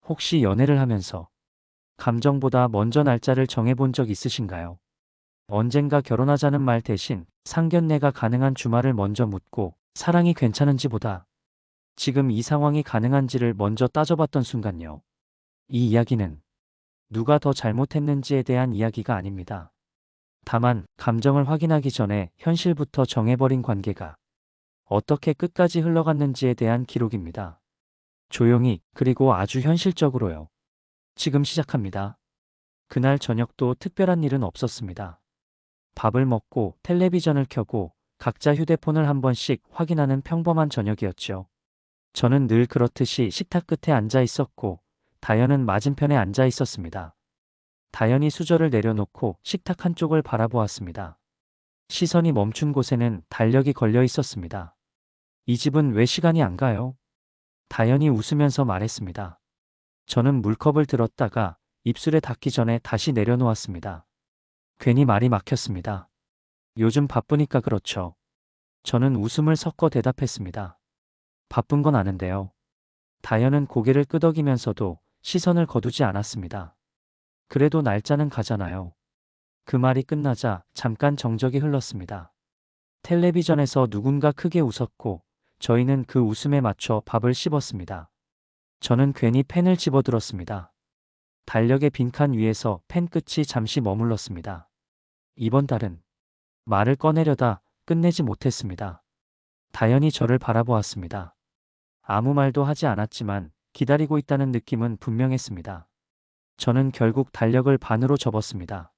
혹시 연애를 하면서 감정보다 먼저 날짜를 정해본 적 있으신가요? 언젠가 결혼하자는 말 대신 상견례가 가능한 주말을 먼저 묻고 사랑이 괜찮은지보다 지금 이 상황이 가능한지를 먼저 따져봤던 순간요. 이 이야기는 누가 더 잘못했는지에 대한 이야기가 아닙니다. 다만 감정을 확인하기 전에 현실부터 정해버린 관계가 어떻게 끝까지 흘러갔는지에 대한 기록입니다. 조용히 그리고 아주 현실적으로요. 지금 시작합니다. 그날 저녁도 특별한 일은 없었습니다. 밥을 먹고 텔레비전을 켜고 각자 휴대폰을 한 번씩 확인하는 평범한 저녁이었죠. 저는 늘 그렇듯이 식탁 끝에 앉아 있었고 다현은 맞은편에 앉아 있었습니다. 다현이 수저를 내려놓고 식탁 한쪽을 바라보았습니다. 시선이 멈춘 곳에는 달력이 걸려 있었습니다. 이 집은 왜 시간이 안 가요? 다현이 웃으면서 말했습니다. 저는 물컵을 들었다가 입술에 닿기 전에 다시 내려놓았습니다. 괜히 말이 막혔습니다. 요즘 바쁘니까 그렇죠. 저는 웃음을 섞어 대답했습니다. 바쁜 건 아는데요. 다현은 고개를 끄덕이면서도 시선을 거두지 않았습니다. 그래도 날짜는 가잖아요. 그 말이 끝나자 잠깐 정적이 흘렀습니다. 텔레비전에서 누군가 크게 웃었고 저희는 그 웃음에 맞춰 밥을 씹었습니다. 저는 괜히 펜을 집어들었습니다. 달력의 빈칸 위에서 펜 끝이 잠시 머물렀습니다. 이번 달은 말을 꺼내려다 끝내지 못했습니다. 다현이 저를 바라보았습니다. 아무 말도 하지 않았지만 기다리고 있다는 느낌은 분명했습니다. 저는 결국 달력을 반으로 접었습니다.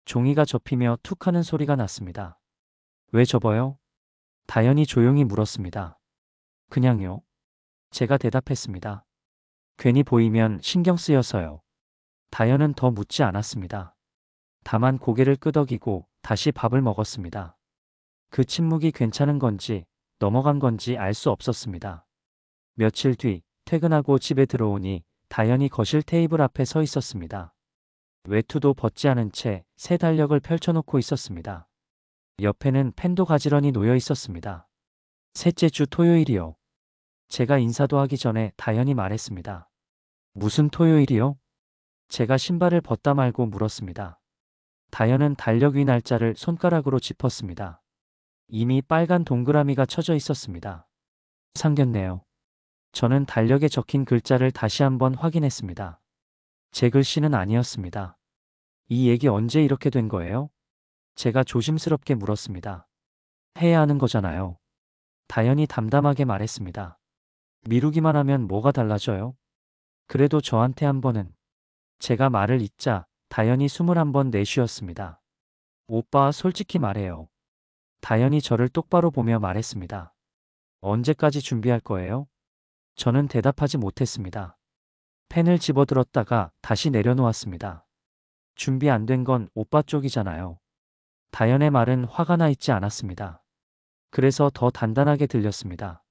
종이가 접히며 툭 하는 소리가 났습니다. 왜 접어요? 다현이 조용히 물었습니다. 그냥요. 제가 대답했습니다. 괜히 보이면 신경 쓰여서요. 다현은 더 묻지 않았습니다. 다만 고개를 끄덕이고 다시 밥을 먹었습니다. 그 침묵이 괜찮은 건지 넘어간 건지 알 수 없었습니다. 며칠 뒤 퇴근하고 집에 들어오니 다현이 거실 테이블 앞에 서 있었습니다. 외투도 벗지 않은 채 새 달력을 펼쳐놓고 있었습니다. 옆에는 펜도 가지런히 놓여 있었습니다. 셋째 주 토요일이요. 제가 인사도 하기 전에 다현이 말했습니다. 무슨 토요일이요? 제가 신발을 벗다 말고 물었습니다. 다현은 달력 위 날짜를 손가락으로 짚었습니다. 이미 빨간 동그라미가 쳐져 있었습니다. 상견례요. 저는 달력에 적힌 글자를 다시 한번 확인했습니다. 제 글씨는 아니었습니다. 이 얘기 언제 이렇게 된 거예요? 제가 조심스럽게 물었습니다. 해야 하는 거잖아요. 다현이 담담하게 말했습니다. 미루기만 하면 뭐가 달라져요? 그래도 저한테 한 번은. 제가 말을 잇자 다현이 숨을 한 번 내쉬었습니다. 오빠 솔직히 말해요. 다현이 저를 똑바로 보며 말했습니다. 언제까지 준비할 거예요? 저는 대답하지 못했습니다. 펜을 집어들었다가 다시 내려놓았습니다. 준비 안 된 건 오빠 쪽이잖아요. 다현의 말은 화가 나 있지 않았습니다. 그래서 더 단단하게 들렸습니다.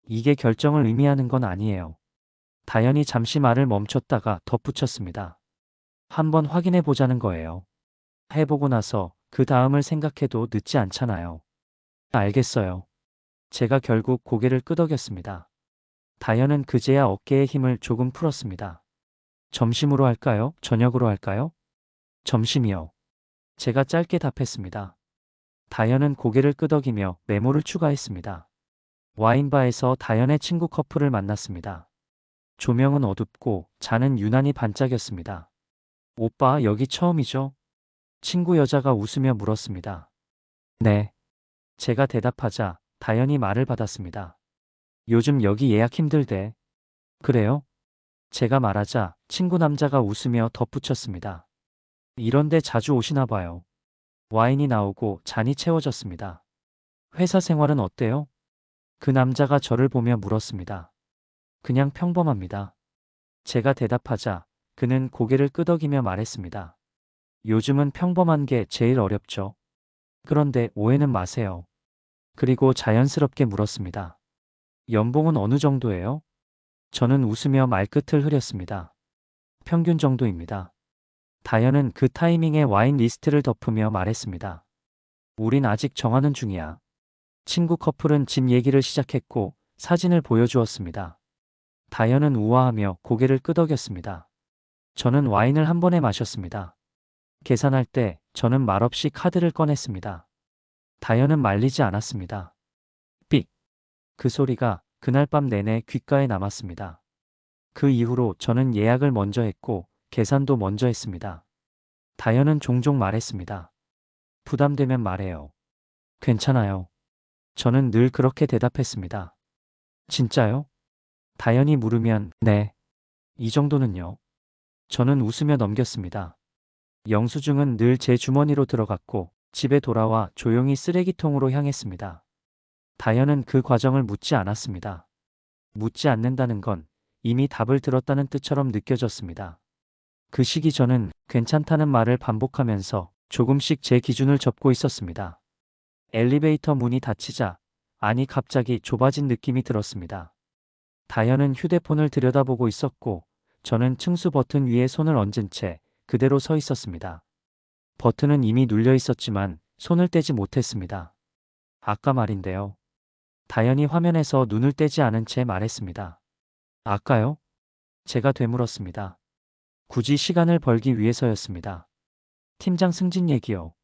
이게 결정을 의미하는 건 아니에요. 다현이 잠시 말을 멈췄다가 덧붙였습니다. 한번 확인해 보자는 거예요. 해보고 나서 그 다음을 생각해도 늦지 않잖아요. 알겠어요. 제가 결국 고개를 끄덕였습니다. 다현은 그제야 어깨의 힘을 조금 풀었습니다. 점심으로 할까요? 저녁으로 할까요? 점심이요. 제가 짧게 답했습니다. 다현은 고개를 끄덕이며 메모를 추가했습니다. 와인바에서 다현의 친구 커플을 만났습니다. 조명은 어둡고 잔은 유난히 반짝였습니다. 오빠 여기 처음이죠? 친구 여자가 웃으며 물었습니다. 네. 제가 대답하자 다현이 말을 받았습니다. 요즘 여기 예약 힘들대. 그래요? 제가 말하자 친구 남자가 웃으며 덧붙였습니다. 이런데 자주 오시나 봐요. 와인이 나오고 잔이 채워졌습니다. 회사 생활은 어때요? 그 남자가 저를 보며 물었습니다. 그냥 평범합니다. 제가 대답하자 그는 고개를 끄덕이며 말했습니다. 요즘은 평범한 게 제일 어렵죠. 그런데 오해는 마세요. 그리고 자연스럽게 물었습니다. 연봉은 어느 정도예요? 저는 웃으며 말끝을 흐렸습니다. 평균 정도입니다. 다현은 그 타이밍에 와인 리스트를 덮으며 말했습니다. 우린 아직 정하는 중이야. 친구 커플은 집 얘기를 시작했고 사진을 보여주었습니다. 다현은 우아하며 고개를 끄덕였습니다. 저는 와인을 한 번에 마셨습니다. 계산할 때 저는 말없이 카드를 꺼냈습니다. 다현은 말리지 않았습니다. 삑! 그 소리가 그날 밤 내내 귓가에 남았습니다. 그 이후로 저는 예약을 먼저 했고 계산도 먼저 했습니다. 다현은 종종 말했습니다. 부담되면 말해요. 괜찮아요. 저는 늘 그렇게 대답했습니다. 진짜요? 다현이 물으면 네. 이 정도는요. 저는 웃으며 넘겼습니다. 영수증은 늘 제 주머니로 들어갔고 집에 돌아와 조용히 쓰레기통으로 향했습니다. 다현은 그 과정을 묻지 않았습니다. 묻지 않는다는 건 이미 답을 들었다는 뜻처럼 느껴졌습니다. 그 시기 저는 괜찮다는 말을 반복하면서 조금씩 제 기준을 접고 있었습니다. 엘리베이터 문이 닫히자 아니 갑자기 좁아진 느낌이 들었습니다. 다현은 휴대폰을 들여다보고 있었고 저는 층수 버튼 위에 손을 얹은 채 그대로 서 있었습니다. 버튼은 이미 눌려 있었지만 손을 떼지 못했습니다. 아까 말인데요. 다현이 화면에서 눈을 떼지 않은 채 말했습니다. 아까요? 제가 되물었습니다. 굳이 시간을 벌기 위해서였습니다. 팀장 승진 얘기요.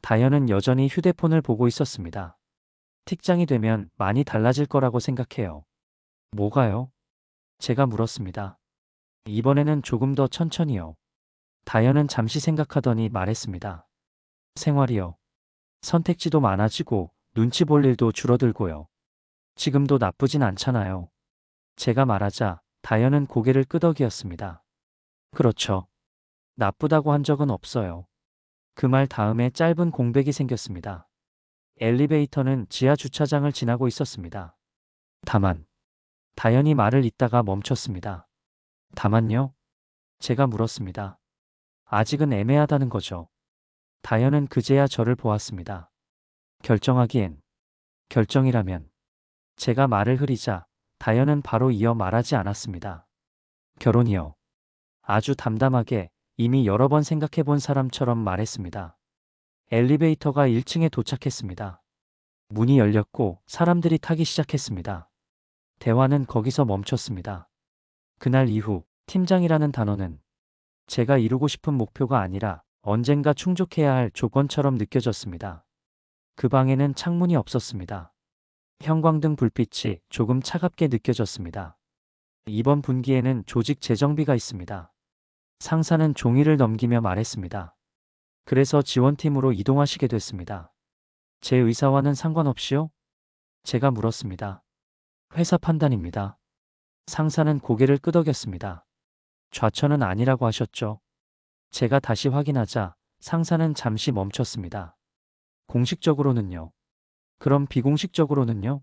다현은 여전히 휴대폰을 보고 있었습니다. 틱장이 되면 많이 달라질 거라고 생각해요. 뭐가요? 제가 물었습니다. 이번에는 조금 더 천천히요. 다현은 잠시 생각하더니 말했습니다. 생활이요. 선택지도 많아지고 눈치 볼 일도 줄어들고요. 지금도 나쁘진 않잖아요. 제가 말하자 다현은 고개를 끄덕이었습니다. 그렇죠. 나쁘다고 한 적은 없어요. 그 말 다음에 짧은 공백이 생겼습니다. 엘리베이터는 지하 주차장을 지나고 있었습니다. 다만, 다현이 말을 잇다가 멈췄습니다. 다만요? 제가 물었습니다. 아직은 애매하다는 거죠. 다현은 그제야 저를 보았습니다. 결정하기엔, 결정이라면. 제가 말을 흐리자 다현은 바로 이어 말하지 않았습니다. 결혼이요. 아주 담담하게 이미 여러 번 생각해 본 사람처럼 말했습니다. 엘리베이터가 1층에 도착했습니다. 문이 열렸고 사람들이 타기 시작했습니다. 대화는 거기서 멈췄습니다. 그날 이후 팀장이라는 단어는 제가 이루고 싶은 목표가 아니라 언젠가 충족해야 할 조건처럼 느껴졌습니다. 그 방에는 창문이 없었습니다. 형광등 불빛이 조금 차갑게 느껴졌습니다. 이번 분기에는 조직 재정비가 있습니다. 상사는 종이를 넘기며 말했습니다. 그래서 지원팀으로 이동하시게 됐습니다. 제 의사와는 상관없이요? 제가 물었습니다. 회사 판단입니다. 상사는 고개를 끄덕였습니다. 좌천은 아니라고 하셨죠? 제가 다시 확인하자 상사는 잠시 멈췄습니다. 공식적으로는요? 그럼 비공식적으로는요?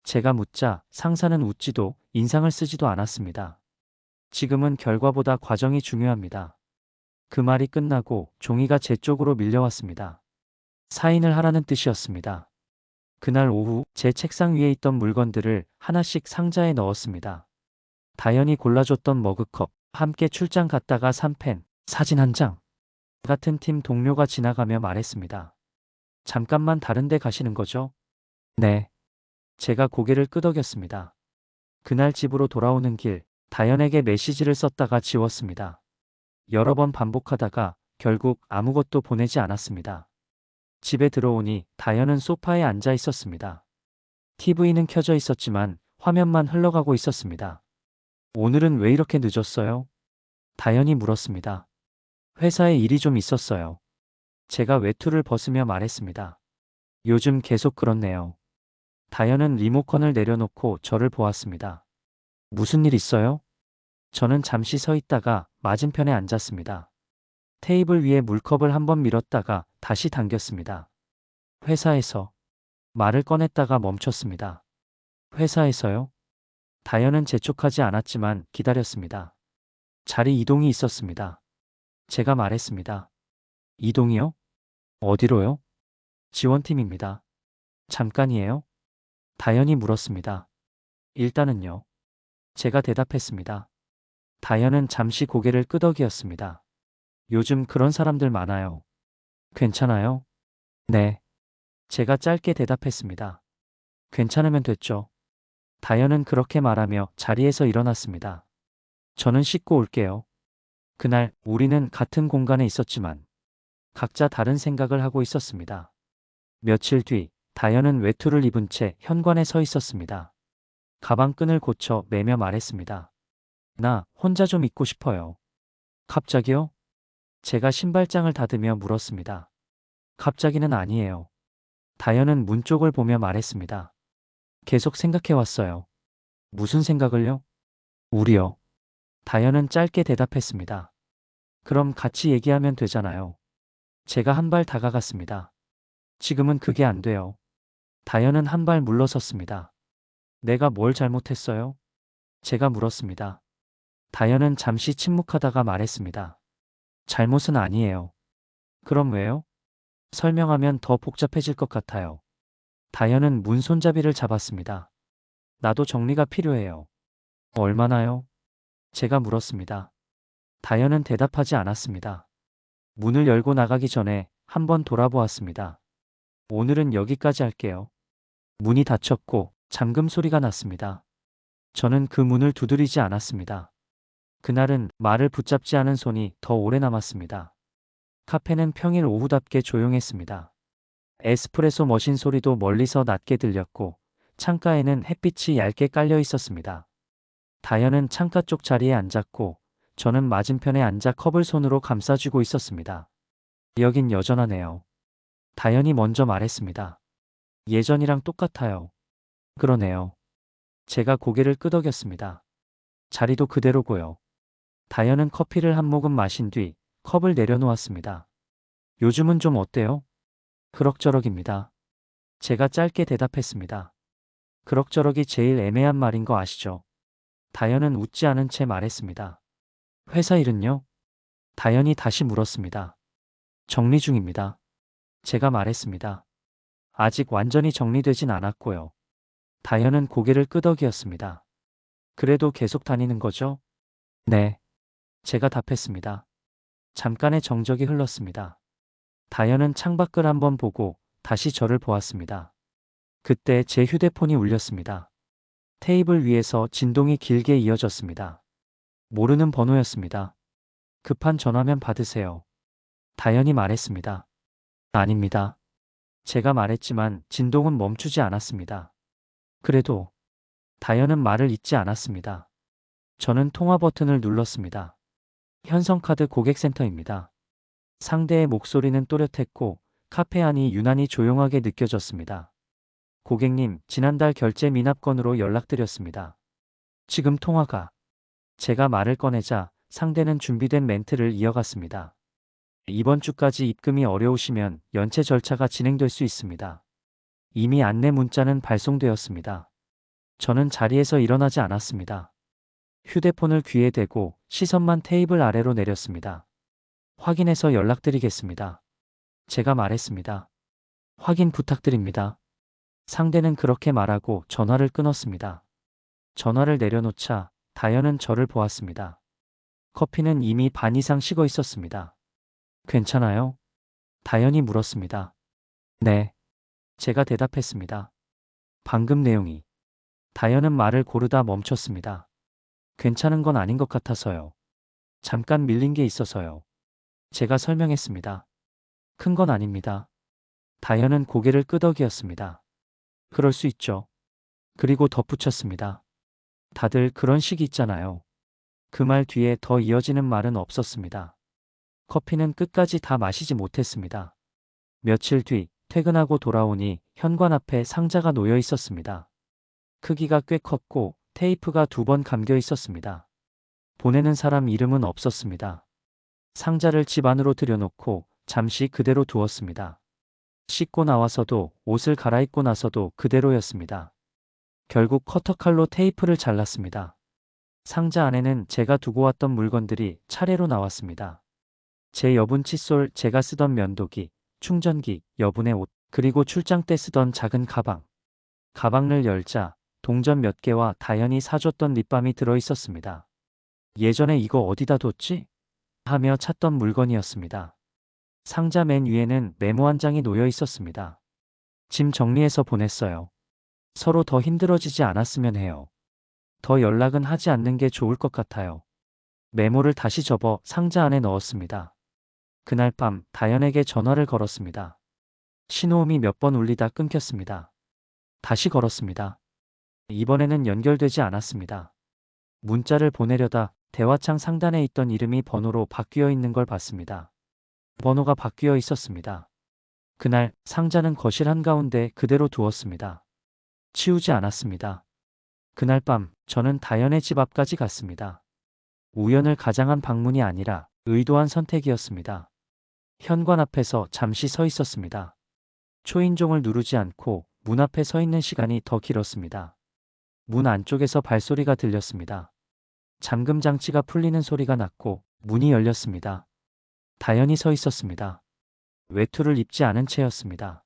제가 묻자 상사는 웃지도 인상을 쓰지도 않았습니다. 지금은 결과보다 과정이 중요합니다. 그 말이 끝나고 종이가 제 쪽으로 밀려왔습니다. 사인을 하라는 뜻이었습니다. 그날 오후 제 책상 위에 있던 물건들을 하나씩 상자에 넣었습니다. 다현이 골라줬던 머그컵, 함께 출장 갔다가 산 펜, 사진 한 장. 같은 팀 동료가 지나가며 말했습니다. 잠깐만 다른 데 가시는 거죠? 네. 제가 고개를 끄덕였습니다. 그날 집으로 돌아오는 길, 다현에게 메시지를 썼다가 지웠습니다. 여러 번 반복하다가 결국 아무것도 보내지 않았습니다. 집에 들어오니 다현은 소파에 앉아 있었습니다. TV는 켜져 있었지만 화면만 흘러가고 있었습니다. 오늘은 왜 이렇게 늦었어요? 다현이 물었습니다. 회사에 일이 좀 있었어요. 제가 외투를 벗으며 말했습니다. 요즘 계속 그렇네요. 다현은 리모컨을 내려놓고 저를 보았습니다. 무슨 일 있어요? 저는 잠시 서 있다가 맞은편에 앉았습니다. 테이블 위에 물컵을 한번 밀었다가 다시 당겼습니다. 회사에서. 말을 꺼냈다가 멈췄습니다. 회사에서요? 다현은 재촉하지 않았지만 기다렸습니다. 자리 이동이 있었습니다. 제가 말했습니다. 이동이요? 어디로요? 지원팀입니다. 잠깐이에요? 다현이 물었습니다. 일단은요. 제가 대답했습니다. 다현은 잠시 고개를 끄덕이었습니다. 요즘 그런 사람들 많아요. 괜찮아요? 네. 제가 짧게 대답했습니다. 괜찮으면 됐죠. 다현은 그렇게 말하며 자리에서 일어났습니다. 저는 씻고 올게요. 그날 우리는 같은 공간에 있었지만 각자 다른 생각을 하고 있었습니다. 며칠 뒤 다현은 외투를 입은 채 현관에 서 있었습니다. 가방끈을 고쳐 매며 말했습니다. 나 혼자 좀 있고 싶어요. 갑자기요? 제가 신발장을 닫으며 물었습니다. 갑자기는 아니에요. 다현은 문 쪽을 보며 말했습니다. 계속 생각해왔어요. 무슨 생각을요? 우리요. 다현은 짧게 대답했습니다. 그럼 같이 얘기하면 되잖아요. 제가 한 발 다가갔습니다. 지금은 그게 안 돼요. 다현은 한 발 물러섰습니다. 내가 뭘 잘못했어요? 제가 물었습니다. 다현은 잠시 침묵하다가 말했습니다. 잘못은 아니에요. 그럼 왜요? 설명하면 더 복잡해질 것 같아요. 다현은 문 손잡이를 잡았습니다. 나도 정리가 필요해요. 얼마나요? 제가 물었습니다. 다현은 대답하지 않았습니다. 문을 열고 나가기 전에 한번 돌아보았습니다. 오늘은 여기까지 할게요. 문이 닫혔고 잠금 소리가 났습니다. 저는 그 문을 두드리지 않았습니다. 그날은 말을 붙잡지 않은 손이 더 오래 남았습니다. 카페는 평일 오후답게 조용했습니다. 에스프레소 머신 소리도 멀리서 낮게 들렸고 창가에는 햇빛이 얇게 깔려 있었습니다. 다현은 창가 쪽 자리에 앉았고 저는 맞은편에 앉아 컵을 손으로 감싸쥐고 있었습니다. 여긴 여전하네요. 다현이 먼저 말했습니다. 예전이랑 똑같아요. 그러네요. 제가 고개를 끄덕였습니다. 자리도 그대로고요. 다현은 커피를 한 모금 마신 뒤 컵을 내려놓았습니다. 요즘은 좀 어때요? 그럭저럭입니다. 제가 짧게 대답했습니다. 그럭저럭이 제일 애매한 말인 거 아시죠? 다현은 웃지 않은 채 말했습니다. 회사 일은요? 다현이 다시 물었습니다. 정리 중입니다. 제가 말했습니다. 아직 완전히 정리되진 않았고요. 다현은 고개를 끄덕이었습니다. 그래도 계속 다니는 거죠? 네. 제가 답했습니다. 잠깐의 정적이 흘렀습니다. 다현은 창밖을 한번 보고 다시 저를 보았습니다. 그때 제 휴대폰이 울렸습니다. 테이블 위에서 진동이 길게 이어졌습니다. 모르는 번호였습니다. 급한 전화면 받으세요. 다현이 말했습니다. 아닙니다. 제가 말했지만 진동은 멈추지 않았습니다. 그래도 다현은 말을 잇지 않았습니다. 저는 통화 버튼을 눌렀습니다. 현성카드 고객센터입니다. 상대의 목소리는 또렷했고 카페 안이 유난히 조용하게 느껴졌습니다. 고객님, 지난달 결제 미납건으로 연락드렸습니다. 지금 통화가. 제가 말을 꺼내자 상대는 준비된 멘트를 이어갔습니다. 이번 주까지 입금이 어려우시면 연체 절차가 진행될 수 있습니다. 이미 안내 문자는 발송되었습니다. 저는 자리에서 일어나지 않았습니다. 휴대폰을 귀에 대고 시선만 테이블 아래로 내렸습니다. 확인해서 연락드리겠습니다. 제가 말했습니다. 확인 부탁드립니다. 상대는 그렇게 말하고 전화를 끊었습니다. 전화를 내려놓자 다현은 저를 보았습니다. 커피는 이미 반 이상 식어 있었습니다. 괜찮아요? 다현이 물었습니다. 네. 제가 대답했습니다. 방금 내용이. 다현은 말을 고르다 멈췄습니다. 괜찮은 건 아닌 것 같아서요. 잠깐 밀린 게 있어서요. 제가 설명했습니다. 큰 건 아닙니다. 다현은 고개를 끄덕이었습니다. 그럴 수 있죠. 그리고 덧붙였습니다. 다들 그런 식이 있잖아요. 그 말 뒤에 더 이어지는 말은 없었습니다. 커피는 끝까지 다 마시지 못했습니다. 며칠 뒤 퇴근하고 돌아오니 현관 앞에 상자가 놓여 있었습니다. 크기가 꽤 컸고 테이프가 2번 감겨 있었습니다. 보내는 사람 이름은 없었습니다. 상자를 집 안으로 들여놓고 잠시 그대로 두었습니다. 씻고 나와서도 옷을 갈아입고 나서도 그대로였습니다. 결국 커터칼로 테이프를 잘랐습니다. 상자 안에는 제가 두고 왔던 물건들이 차례로 나왔습니다. 제 여분 칫솔, 제가 쓰던 면도기, 충전기, 여분의 옷, 그리고 출장 때 쓰던 작은 가방. 가방을 열자 동전 몇 개와 다현이 사줬던 립밤이 들어 있었습니다. 예전에 이거 어디다 뒀지? 하며 찾던 물건이었습니다. 상자 맨 위에는 메모 한 장이 놓여 있었습니다. 짐 정리해서 보냈어요. 서로 더 힘들어지지 않았으면 해요. 더 연락은 하지 않는 게 좋을 것 같아요. 메모를 다시 접어 상자 안에 넣었습니다. 그날 밤 다현에게 전화를 걸었습니다. 신호음이 몇 번 울리다 끊겼습니다. 다시 걸었습니다. 이번에는 연결되지 않았습니다. 문자를 보내려다 대화창 상단에 있던 이름이 번호로 바뀌어 있는 걸 봤습니다. 번호가 바뀌어 있었습니다. 그날 상자는 거실 한가운데 그대로 두었습니다. 치우지 않았습니다. 그날 밤 저는 다현의 집 앞까지 갔습니다. 우연을 가장한 방문이 아니라 의도한 선택이었습니다. 현관 앞에서 잠시 서 있었습니다. 초인종을 누르지 않고 문 앞에 서 있는 시간이 더 길었습니다. 문 안쪽에서 발소리가 들렸습니다. 잠금 장치가 풀리는 소리가 났고 문이 열렸습니다. 다현이 서 있었습니다. 외투를 입지 않은 채였습니다.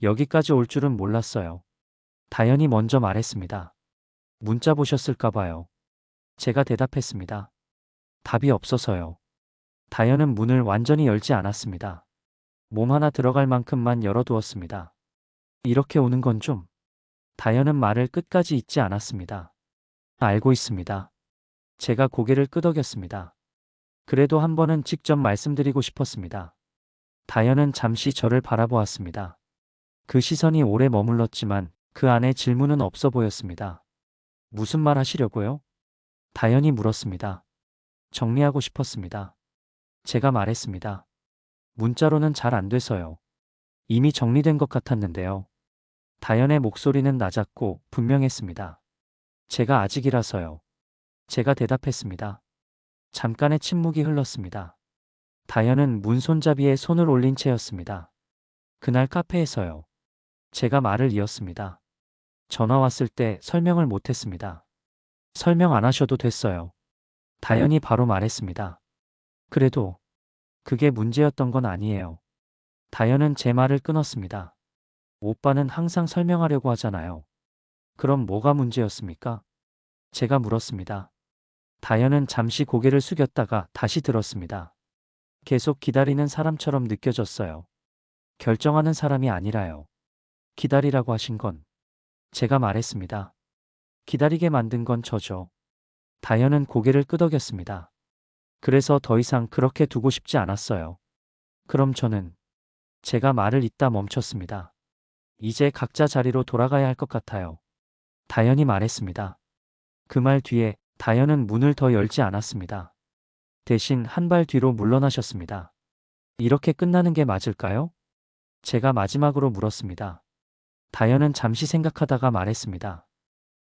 여기까지 올 줄은 몰랐어요. 다현이 먼저 말했습니다. 문자 보셨을까 봐요. 제가 대답했습니다. 답이 없어서요. 다현은 문을 완전히 열지 않았습니다. 몸 하나 들어갈 만큼만 열어두었습니다. 이렇게 오는 건 좀. 다현은 말을 끝까지 잇지 않았습니다. 알고 있습니다. 제가 고개를 끄덕였습니다. 그래도 한 번은 직접 말씀드리고 싶었습니다. 다현은 잠시 저를 바라보았습니다. 그 시선이 오래 머물렀지만 그 안에 질문은 없어 보였습니다. 무슨 말 하시려고요? 다현이 물었습니다. 정리하고 싶었습니다. 제가 말했습니다. 문자로는 잘 안 돼서요. 이미 정리된 것 같았는데요. 다현의 목소리는 낮았고 분명했습니다. 제가 아직이라서요. 제가 대답했습니다. 잠깐의 침묵이 흘렀습니다. 다현은 문 손잡이에 손을 올린 채였습니다. 그날 카페에서요. 제가 말을 이었습니다. 전화 왔을 때 설명을 못했습니다. 설명 안 하셔도 됐어요. 다현이 바로 말했습니다. 그래도 그게 문제였던 건 아니에요. 다현은 제 말을 끊었습니다. 오빠는 항상 설명하려고 하잖아요. 그럼 뭐가 문제였습니까? 제가 물었습니다. 다현은 잠시 고개를 숙였다가 다시 들었습니다. 계속 기다리는 사람처럼 느껴졌어요. 결정하는 사람이 아니라요. 기다리라고 하신 건 제가 말했습니다. 기다리게 만든 건 저죠. 다현은 고개를 끄덕였습니다. 그래서 더 이상 그렇게 두고 싶지 않았어요. 그럼 저는 제가 말을 잇다 멈췄습니다. 이제 각자 자리로 돌아가야 할 것 같아요. 다현이 말했습니다. 그 말 뒤에 다현은 문을 더 열지 않았습니다. 대신 한 발 뒤로 물러나셨습니다. 이렇게 끝나는 게 맞을까요? 제가 마지막으로 물었습니다. 다현은 잠시 생각하다가 말했습니다.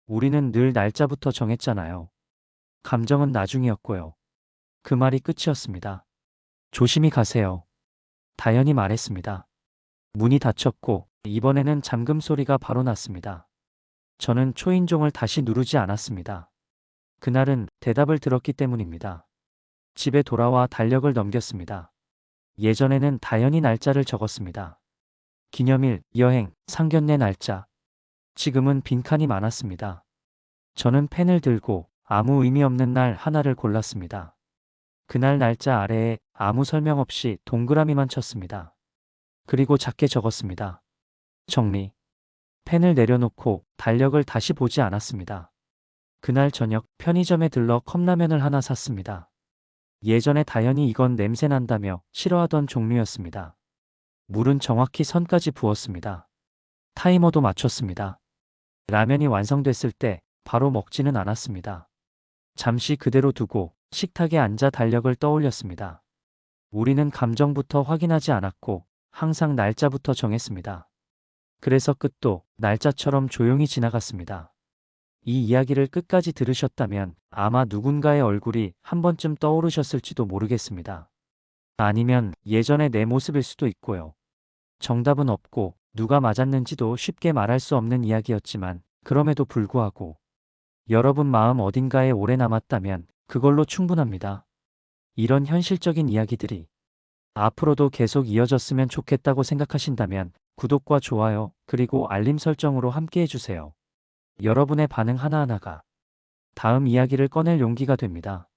우리는 늘 날짜부터 정했잖아요. 감정은 나중이었고요. 그 말이 끝이었습니다. 조심히 가세요. 다현이 말했습니다. 문이 닫혔고 이번에는 잠금 소리가 바로 났습니다. 저는 초인종을 다시 누르지 않았습니다. 그날은 대답을 들었기 때문입니다. 집에 돌아와 달력을 넘겼습니다. 예전에는 다현이 날짜를 적었습니다. 기념일, 여행, 상견례 날짜. 지금은 빈칸이 많았습니다. 저는 펜을 들고 아무 의미 없는 날 하나를 골랐습니다. 그날 날짜 아래에 아무 설명 없이 동그라미만 쳤습니다. 그리고 작게 적었습니다. 정리. 펜을 내려놓고 달력을 다시 보지 않았습니다. 그날 저녁 편의점에 들러 컵라면을 하나 샀습니다. 예전에 다현이 이건 냄새 난다며 싫어하던 종류였습니다. 물은 정확히 선까지 부었습니다. 타이머도 맞췄습니다. 라면이 완성됐을 때 바로 먹지는 않았습니다. 잠시 그대로 두고 식탁에 앉아 달력을 떠올렸습니다. 우리는 감정부터 확인하지 않았고 항상 날짜부터 정했습니다. 그래서 끝도 날짜처럼 조용히 지나갔습니다. 이 이야기를 끝까지 들으셨다면 아마 누군가의 얼굴이 한 번쯤 떠오르셨을지도 모르겠습니다. 아니면 예전의 내 모습일 수도 있고요. 정답은 없고 누가 맞았는지도 쉽게 말할 수 없는 이야기였지만 그럼에도 불구하고 여러분 마음 어딘가에 오래 남았다면 그걸로 충분합니다. 이런 현실적인 이야기들이 앞으로도 계속 이어졌으면 좋겠다고 생각하신다면 구독과 좋아요 그리고 알림 설정으로 함께 해주세요. 여러분의 반응 하나하나가 다음 이야기를 꺼낼 용기가 됩니다.